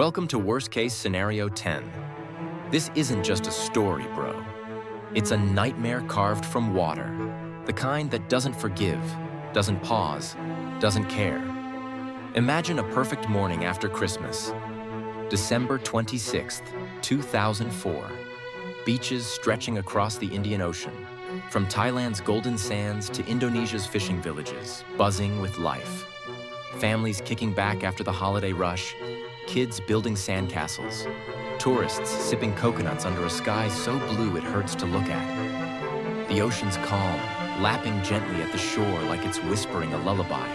Welcome to Worst Case Scenario 10. This isn't just a story, bro. It's a nightmare carved from water. The kind that doesn't forgive, doesn't pause, doesn't care. Imagine a perfect morning after Christmas. December 26th, 2004. Beaches stretching across the Indian Ocean. From Thailand's golden sands to Indonesia's fishing villages, buzzing with life. Families kicking back after the holiday rush. Kids building sandcastles. Tourists sipping coconuts under a sky so blue it hurts to look at. The ocean's calm, lapping gently at the shore like it's whispering a lullaby.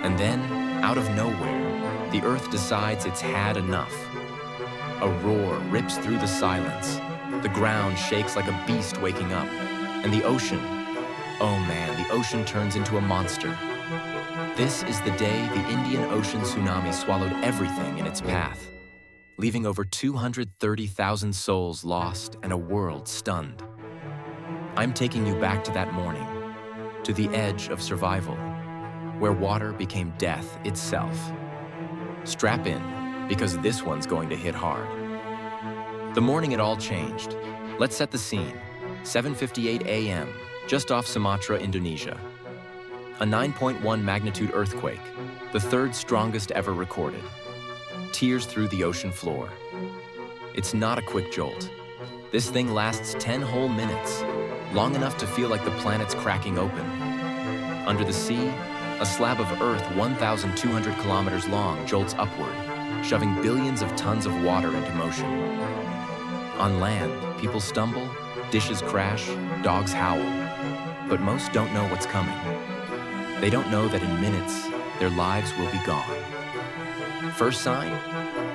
And then, out of nowhere, the earth decides it's had enough. A roar rips through the silence. The ground shakes like a beast waking up. And the ocean, oh man, the ocean turns into a monster. This is the day the Indian Ocean Tsunami swallowed everything in its path, leaving over 230,000 souls lost and a world stunned. I'm taking you back to that morning, to the edge of survival, where water became death itself. Strap in, because this one's going to hit hard. The morning it all changed. Let's set the scene. 7:58 a.m., just off Sumatra, Indonesia. A 9.1 magnitude earthquake, the third strongest ever recorded. Tears through the ocean floor. It's not a quick jolt. This thing lasts 10 whole minutes, long enough to feel like the planet's cracking open. Under the sea, a slab of earth 1,200 kilometers long jolts upward, shoving billions of tons of water into motion. On land, people stumble, dishes crash, dogs howl, but most don't know what's coming. They don't know that in minutes, their lives will be gone. First sign,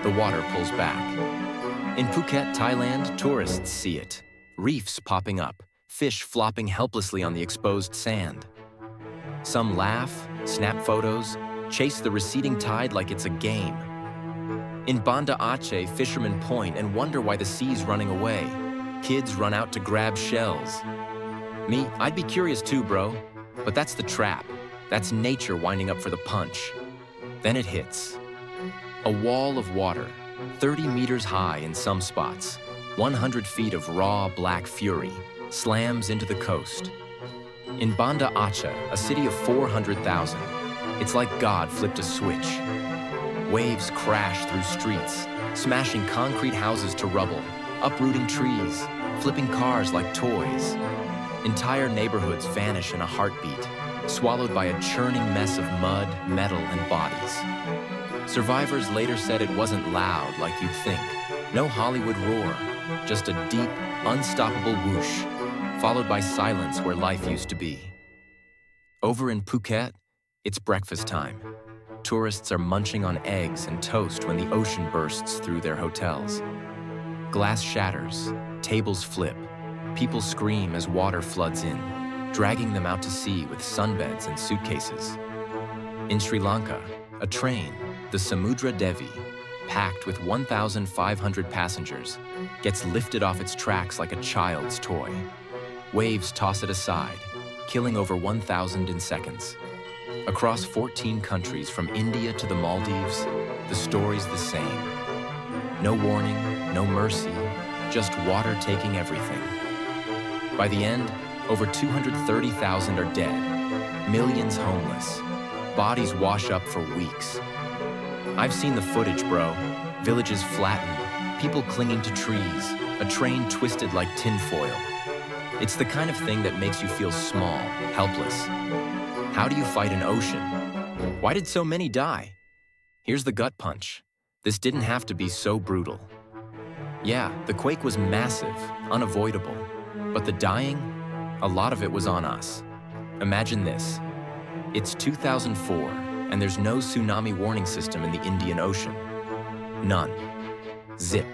the water pulls back. In Phuket, Thailand, tourists see it. Reefs popping up, fish flopping helplessly on the exposed sand. Some laugh, snap photos, chase the receding tide like it's a game. In Banda Aceh, fishermen point and wonder why the sea's running away. Kids run out to grab shells. Me, I'd be curious too, bro. But that's the trap. That's nature winding up for the punch. Then it hits. A wall of water, 30 meters high in some spots, 100 feet of raw black fury, slams into the coast. In Banda Aceh, a city of 400,000, it's like God flipped a switch. Waves crash through streets, smashing concrete houses to rubble, uprooting trees, flipping cars like toys. Entire neighborhoods vanish in a heartbeat, swallowed by a churning mess of mud, metal, and bodies. Survivors later said it wasn't loud like you'd think. No Hollywood roar, just a deep, unstoppable whoosh, followed by silence where life used to be. Over in Phuket, it's breakfast time. Tourists are munching on eggs and toast when the ocean bursts through their hotels. Glass shatters, tables flip, people scream as water floods in, dragging them out to sea with sunbeds and suitcases. In Sri Lanka, a train, the Samudra Devi, packed with 1,500 passengers, gets lifted off its tracks like a child's toy. Waves toss it aside, killing over 1,000 in seconds. Across 14 countries from India to the Maldives, the story's the same. No warning, no mercy, just water taking everything. By the end, over 230,000 are dead, millions homeless. Bodies wash up for weeks. I've seen the footage, bro. Villages flattened, people clinging to trees, a train twisted like tinfoil. It's the kind of thing that makes you feel small, helpless. How do you fight an ocean? Why did so many die? Here's the gut punch. This didn't have to be so brutal. Yeah, the quake was massive, unavoidable, but the dying, a lot of it was on us. Imagine this. It's 2004, and there's no tsunami warning system in the Indian Ocean. None. Zip.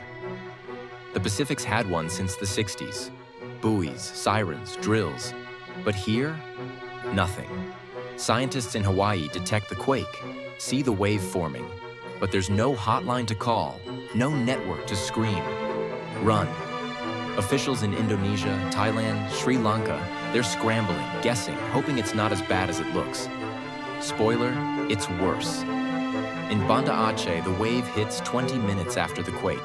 The Pacific's had one since the 60s. Buoys, sirens, drills. But here, nothing. Scientists in Hawaii detect the quake, see the wave forming, but there's no hotline to call, no network to scream. Run. Officials in Indonesia, Thailand, Sri Lanka, they're scrambling, guessing, hoping it's not as bad as it looks. Spoiler, it's worse. In Banda Aceh, the wave hits 20 minutes after the quake.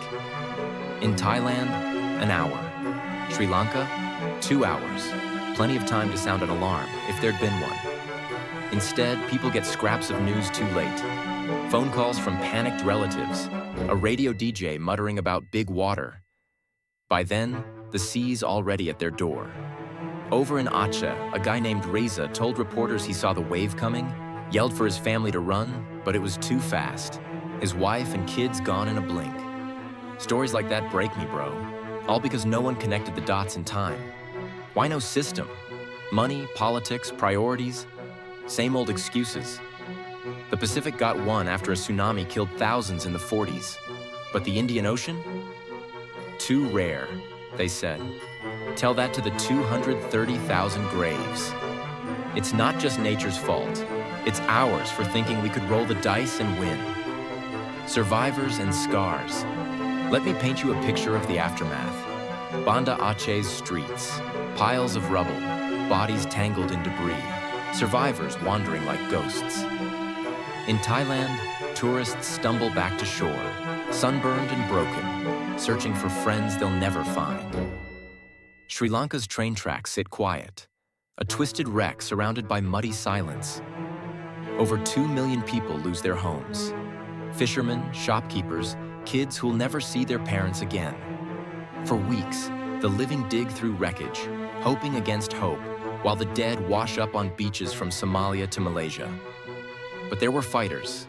In Thailand, an hour. Sri Lanka, 2 hours. Plenty of time to sound an alarm, if there'd been one. Instead, people get scraps of news too late. Phone calls from panicked relatives, a radio DJ muttering about big water. By then, the sea's already at their door. Over in Aceh, a guy named Reza told reporters he saw the wave coming, yelled for his family to run, but it was too fast. His wife and kids gone in a blink. Stories like that break me, bro. All because no one connected the dots in time. Why no system? Money, politics, priorities? Same old excuses. The Pacific got one after a tsunami killed thousands in the 40s. But the Indian Ocean? Too rare, they said. Tell that to the 230,000 graves. It's not just nature's fault. It's ours for thinking we could roll the dice and win. Survivors and scars. Let me paint you a picture of the aftermath. Banda Aceh's streets, piles of rubble, bodies tangled in debris, survivors wandering like ghosts. In Thailand, tourists stumble back to shore, sunburned and broken, searching for friends they'll never find. Sri Lanka's train tracks sit quiet, a twisted wreck surrounded by muddy silence. Over 2 million people lose their homes. Fishermen, shopkeepers, kids who'll never see their parents again. For weeks, the living dig through wreckage, hoping against hope, while the dead wash up on beaches from Somalia to Malaysia. But there were fighters.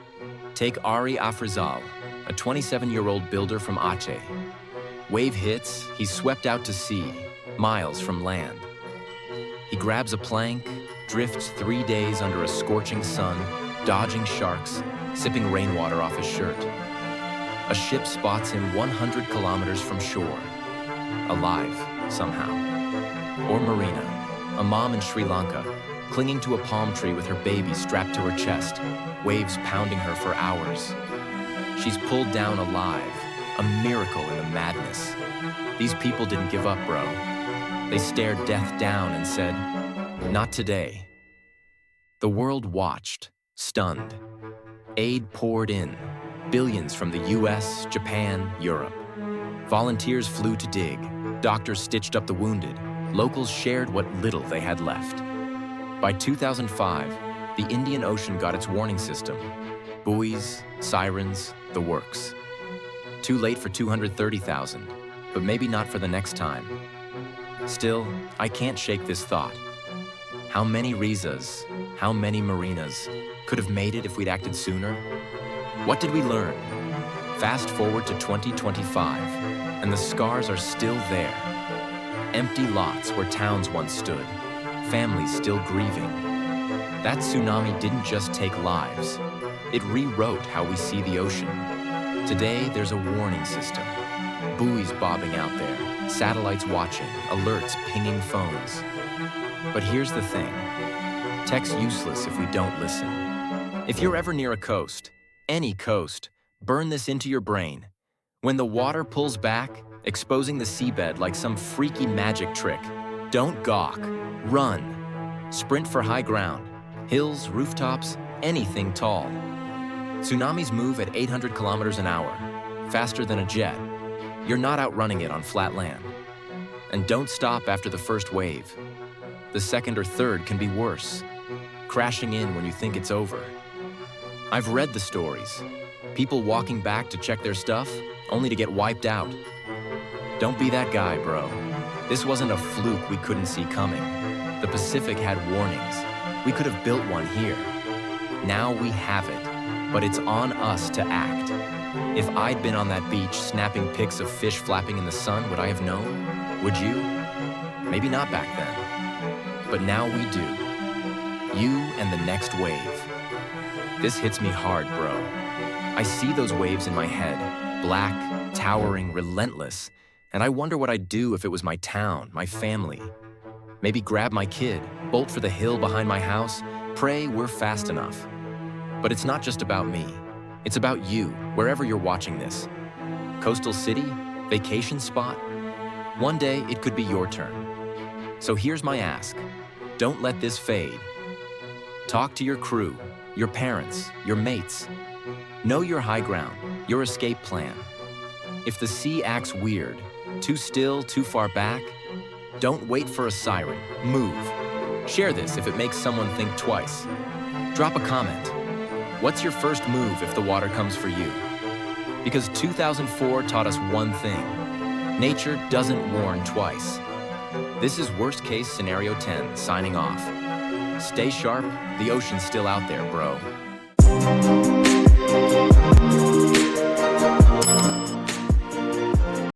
Take Ari Afrizal, a 27-year-old builder from Aceh. Wave hits, he's swept out to sea, miles from land. He grabs a plank, drifts 3 days under a scorching sun, dodging sharks, sipping rainwater off his shirt. A ship spots him 100 kilometers from shore, alive somehow. Or Marina, a mom in Sri Lanka, clinging to a palm tree with her baby strapped to her chest, waves pounding her for hours. She's pulled down alive, a miracle in the madness. These people didn't give up, bro. They stared death down and said, "Not today." The world watched, stunned. Aid poured in, billions from the US, Japan, Europe. Volunteers flew to dig, doctors stitched up the wounded, locals shared what little they had left. By 2005, the Indian Ocean got its warning system. Buoys, sirens, the works. Too late for 230,000, but maybe not for the next time. Still, I can't shake this thought. How many Rezas, how many Marinas could have made it if we'd acted sooner? What did we learn? Fast forward to 2025, and the scars are still there. Empty lots where towns once stood, families still grieving. That tsunami didn't just take lives. It rewrote how we see the ocean. Today, there's a warning system. Buoys bobbing out there, satellites watching, alerts pinging phones. But here's the thing. Tech's useless if we don't listen. If you're ever near a coast, any coast, burn this into your brain. When the water pulls back, exposing the seabed like some freaky magic trick, don't gawk. Run. Sprint for high ground. Hills, rooftops, anything tall. Tsunamis move at 800 kilometers an hour, faster than a jet. You're not outrunning it on flat land. And don't stop after the first wave. The second or third can be worse, crashing in when you think it's over. I've read the stories. People walking back to check their stuff, only to get wiped out. Don't be that guy, bro. This wasn't a fluke we couldn't see coming. The Pacific had warnings. We could have built one here. Now we have it, but it's on us to act. If I'd been on that beach snapping pics of fish flapping in the sun, would I have known? Would you? Maybe not back then. But now we do. You and the next wave. This hits me hard, bro. I see those waves in my head, black, towering, relentless, and I wonder what I'd do if it was my town, my family. Maybe grab my kid, bolt for the hill behind my house, pray we're fast enough. But it's not just about me. It's about you, wherever you're watching this. Coastal city? Vacation spot? One day, it could be your turn. So here's my ask. Don't let this fade. Talk to your crew, your parents, your mates. Know your high ground, your escape plan. If the sea acts weird, too still, too far back, don't wait for a siren, move. Share this if it makes someone think twice. Drop a comment. What's your first move if the water comes for you? Because 2004 taught us one thing. Nature doesn't warn twice. This is Worst Case Scenario 10, signing off. Stay sharp, the ocean's still out there, bro.